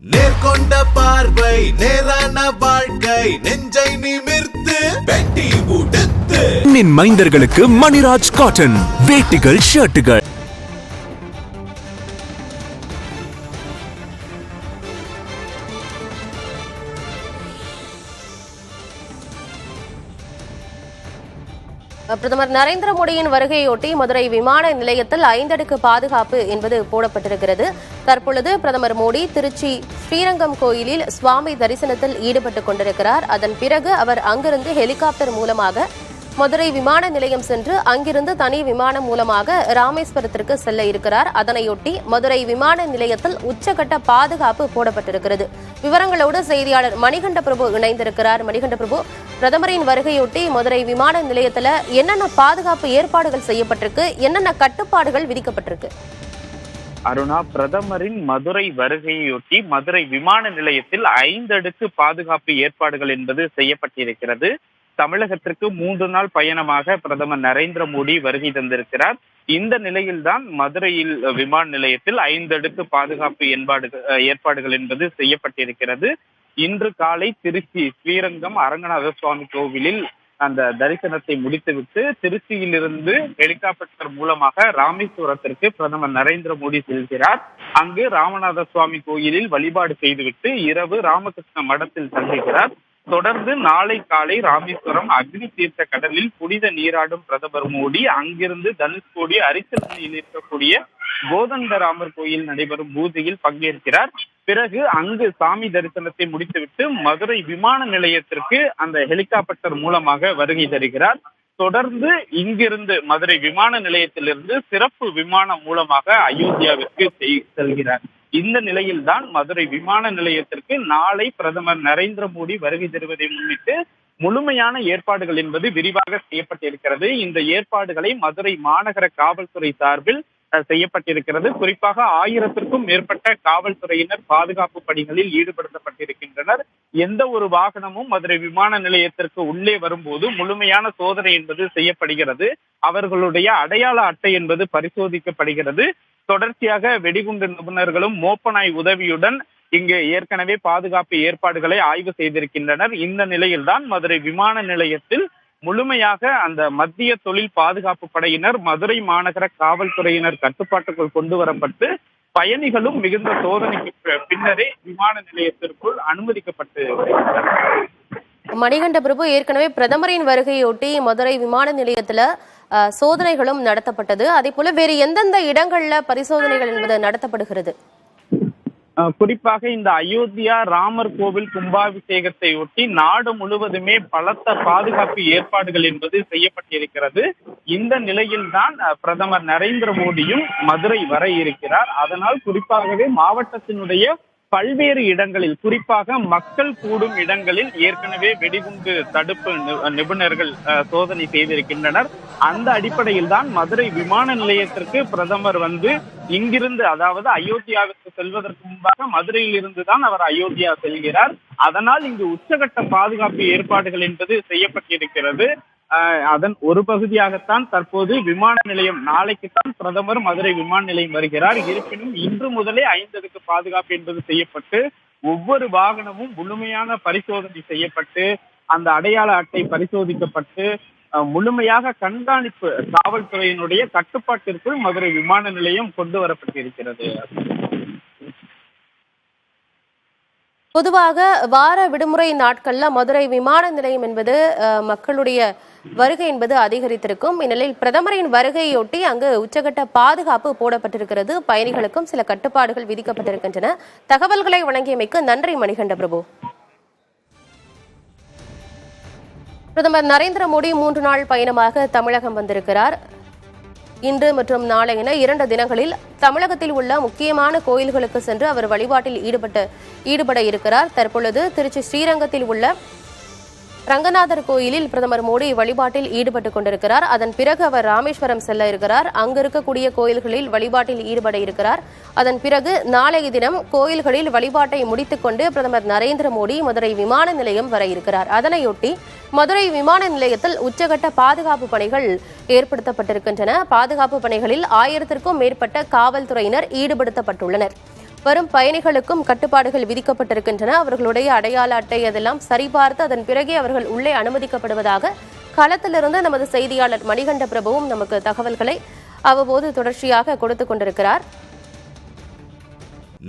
நேர்கொண்ட பார்வை நேரான வாழ்க்கை நெஞ்சை நிமிர்த்து வெட்டி உடுத்து மைந்தர்களுக்கு மணிராஜ் காட்டன் வேட்டிகள் ஷர்ட்டுகள். பிரதமர் நரேந்திர மோடியின் வருகையொட்டி மதுரை விமான நிலையத்தில் 5 அடுக்கு பாதுகாப்பு என்பது போடப்பட்டிருக்கிறது. தற்பொழுது பிரதமர் மோடி திருச்சி ஸ்ரீரங்கம் கோயிலில் சுவாமி தரிசனத்தில் ஈடுபட்டுக் கொண்டிருக்கிறார். அதன் பிறகு அவர் அங்கிருந்து ஹெலிகாப்டர் மூலமாக மதுரை விமான நிலையம் சென்று அங்கிருந்து தனி விமானம் மூலமாக ராமேஸ்வரத்திற்கு செல்ல இருக்கிறார். அதனையொட்டி மதுரை விமான நிலையத்தில் உச்சகட்ட பாதுகாப்பு போடப்பட்டிருக்கிறது. விவரங்களோடு செய்தியாளர் மணிகண்ட பிரபு இணைந்திருக்கிறார். மணிகண்ட பிரபு, பிரதமரின் வருகையொட்டி மதுரை விமான நிலையத்தில் என்னென்ன பாதுகாப்பு ஏற்பாடுகள் செய்யப்பட்டிருக்கு, என்னென்ன கட்டுப்பாடுகள் விதிக்கப்பட்டிருக்கு? அருணா, பிரதமரின் மதுரை வருகையொட்டி மதுரை விமான நிலையத்தில் 5 அடுக்கு பாதுகாப்பு ஏற்பாடுகள் என்பது செய்யப்பட்டிருக்கிறது. தமிழகத்திற்கு 3 நாள் பயணமாக பிரதமர் நரேந்திர மோடி வருகை தந்திருக்கிறார். இந்த நிலையில்தான் மதுரையில் விமான நிலையத்தில் 5 அடுக்கு பாதுகாப்பு ஏற்பாடுகள் என்பது செய்யப்பட்டிருக்கிறது. இன்று காலை திருச்சி ஸ்ரீரங்கம் அரங்கநாத சுவாமி கோவிலில் அந்த தரிசனத்தை முடித்துவிட்டு திருச்சியிலிருந்து ஹெலிகாப்டர் மூலமாக ராமேஸ்வரத்திற்கு பிரதமர் நரேந்திர மோடி செல்கிறார். அங்கு ராமநாத சுவாமி கோயிலில் வழிபாடு செய்துவிட்டு இரவு ராமகிருஷ்ண மடத்தில் தங்குகிறார். தொடர்ந்து நாளை காலை ராமேஸ்வரம் அக்னி தீர்த்த கடலில் புனித நீராடும் பிரதமர் மோடி அங்கிருந்து தனுஷ்கோடி அரிசல்லையில் இருக்கக்கூடிய கோதண்டராமர் கோயில் நடைபெறும் பூஜையில் பங்கேற்கிறார். பிறகு அங்கு சாமி தரிசனத்தை முடித்துவிட்டு மதுரை விமான நிலையத்திற்கு அந்த ஹெலிகாப்டர் மூலமாக வருகை தருகிறார். தொடர்ந்து இங்கிருந்து மதுரை விமான நிலையத்திலிருந்து சிறப்பு விமானம் மூலமாக அயோத்தியாவிற்கு செல்கிறார். இந்த நிலையில்தான் மதுரை விமான நிலையத்திற்கு நாளை பிரதமர் நரேந்திர மோடி வருகை தருவதை முன்னிட்டு முழுமையான ஏற்பாடுகள் என்பது விரிவாக செய்யப்பட்டிருக்கிறது. இந்த ஏற்பாடுகளை மதுரை மாநகர காவல்துறை சார்பில் செய்யப்பட்டிருக்கிறது. குறிப்பாக 1000க்கும் மேற்பட்ட காவல்துறையினர் பாதுகாப்பு பணிகளில் ஈடுபடுத்தப்பட்டிருக்கின்றனர். எந்த ஒரு வாகனமும் மதுரை விமான நிலையத்திற்கு உள்ளே வரும்போது முழுமையான சோதனை என்பது செய்யப்படுகிறது. அவர்களுடைய அடையாள அட்டை என்பது பரிசோதிக்கப்படுகிறது. தொடர்ச்சியாக வெடிகுண்டு நிபுணர்களும் மோப்பநாய் உதவியுடன் இங்கு ஏற்கனவே பாதுகாப்பு ஏற்பாடுகளை ஆய்வு செய்திருக்கின்றனர். இந்த நிலையில்தான் மதுரை விமான நிலையத்தில் முழுமையாக அந்த மத்திய தொழில் பாதுகாப்பு படையினர் மதுரை மாநகர காவல்துறையினர் கட்டுப்பாட்டுக்குள் கொண்டு வரப்பட்டு பயணிகளும் மிகுந்த சோதனைக்கு பின்னரே விமான நிலையத்திற்குள் அனுமதிக்கப்பட்டு வருகின்றனர். மணிகண்ட பிரபு, ஏற்கனவே பிரதமரின் வருகையொட்டி மதுரை விமான நிலையத்துல சோதனைகளும் நடத்தப்பட்டது. அதே போல வேறு எந்தெந்த இடங்கள்ல பரிசோதனைகள் என்பது நடத்தப்படுகிறது? குறிப்பாக இந்த அயோத்தியா ராமர் கோவில் கும்பாபிஷேகத்தை ஒட்டி நாடு முழுவதுமே பலத்த பாதுகாப்பு ஏற்பாடுகள் என்பது செய்யப்பட்டிருக்கிறது. இந்த நிலையில்தான் பிரதமர் நரேந்திர மோடியும் மதுரை வர இருக்கிறார். அதனால் குறிப்பாகவே மாவட்டத்தினுடைய பல்வேறு இடங்களில், குறிப்பாக மக்கள் கூடும் இடங்களில் ஏற்கனவே வெடிகுண்டு தடுப்பு நிபுணர்கள் சோதனை செய்திருக்கின்றனர். அந்த அடிப்படையில் தான் மதுரை விமான நிலையத்திற்கு பிரதமர் வந்து இங்கிருந்து, அதாவது அயோத்தியாவிற்கு செல்வதற்கு முன்பாக மதுரையில் இருந்துதான் அவர் அயோத்தியா செல்கிறார். அதனால் இங்கு உச்சகட்ட பாதுகாப்பு ஏற்பாடுகள் என்பது செய்யப்பட்டிருக்கிறது. அதன் ஒரு பகுதியாகத்தான் தற்போது விமான நிலையம், நாளைக்குத்தான் பிரதமர் மதுரை விமான நிலையம் வருகிறார். இருப்பினும் இன்று முதலே 5 அடுக்கு பாதுகாப்பு என்பது செய்யப்பட்டு ஒவ்வொரு வாகனமும் முழுமையான பரிசோதனை செய்யப்பட்டு அந்த அடையாள அட்டை பரிசோதிக்கப்பட்டு முழுமையாக கண்காணிப்பு காவல்துறையினுடைய கட்டுப்பாட்டிற்குள் மதுரை விமான நிலையம் கொண்டு வரப்பட்டிருக்கிறது. பொதுவாக வார விடுமுறை நாட்கள்ல மதுரை விமான நிலையம் என்பது மக்களுடைய வருகை என்பது அதிகரித்திருக்கும். இந்நிலையில் பிரதமரின் வருகையொட்டி அங்கு உச்சகட்ட பாதுகாப்பு போடப்பட்டிருக்கிறது. பயணிகளுக்கும் சில கட்டுப்பாடுகள் விதிக்கப்பட்டிருக்கின்றன. தகவல்களை வழங்கியமைக்கு நன்றி மணிகண்ட பிரபு. பிரதமர் நரேந்திர மோடி 3 நாள் பயணமாக தமிழகம் வந்திருக்கிறார். இன்று மற்றும் நாளை என 2 தினங்களில் தமிழகத்தில் உள்ள முக்கியமான கோயில்களுக்கு சென்று அவர் வழிபாட்டில் ஈடுபட இருக்கிறார். தற்பொழுது திருச்சி ஸ்ரீரங்கத்தில் உள்ள ரங்கநாதர் கோயிலில் பிரதமர் மோடி வழிபாட்டில் ஈடுபட்டுக் கொண்டிருக்கிறார். அதன் பிறகு அவர் ராமேஸ்வரம் செல்ல இருக்கிறார். அங்கு இருக்கக்கூடிய கோயில்களில் வழிபாட்டில் ஈடுபட இருக்கிறார். அதன் பிறகு நாளைய தினம் கோயில்களில் வழிபாட்டை முடித்துக் கொண்டு பிரதமர் நரேந்திர மோடி மதுரை விமான நிலையம் வர இருக்கிறார். அதனையொட்டி மதுரை விமான நிலையத்தில் உச்சகட்ட பாதுகாப்பு பணிகள் ஏற்படுத்தப்பட்டிருக்கின்றன. பாதுகாப்பு பணிகளில் 1000க்கும் மேற்பட்ட காவல்துறையினர் ஈடுபடுத்தப்பட்டுள்ளனர். வரும் பயணிகளுக்கும் கட்டுப்பாடுகள் விதிக்கப்பட்டிருக்கின்றன. அவர்களுடைய அடையாள அட்டை அதெல்லாம் சரிபார்த்து அதன் பிறகே அவர்கள் உள்ளே அனுமதிக்கப்படுவதாக களத்திலிருந்து நமது செய்தியாளர் மணிகண்ட பிரபுவும் நமக்கு தகவல்களை அவ்வப்போது தொடர்ச்சியாக கொடுத்துக் கொண்டிருக்கிறார்.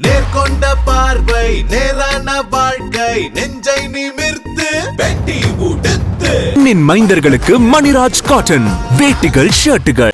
நேர்கொண்ட பார்வை நேரான வாழ்க்கை நெஞ்சை நிமிர்த்து வெட்டி உடுத்து மைந்தர்களுக்கு மணிராஜ் காட்டன் வேட்டிகள் ஷர்ட்டுகள்.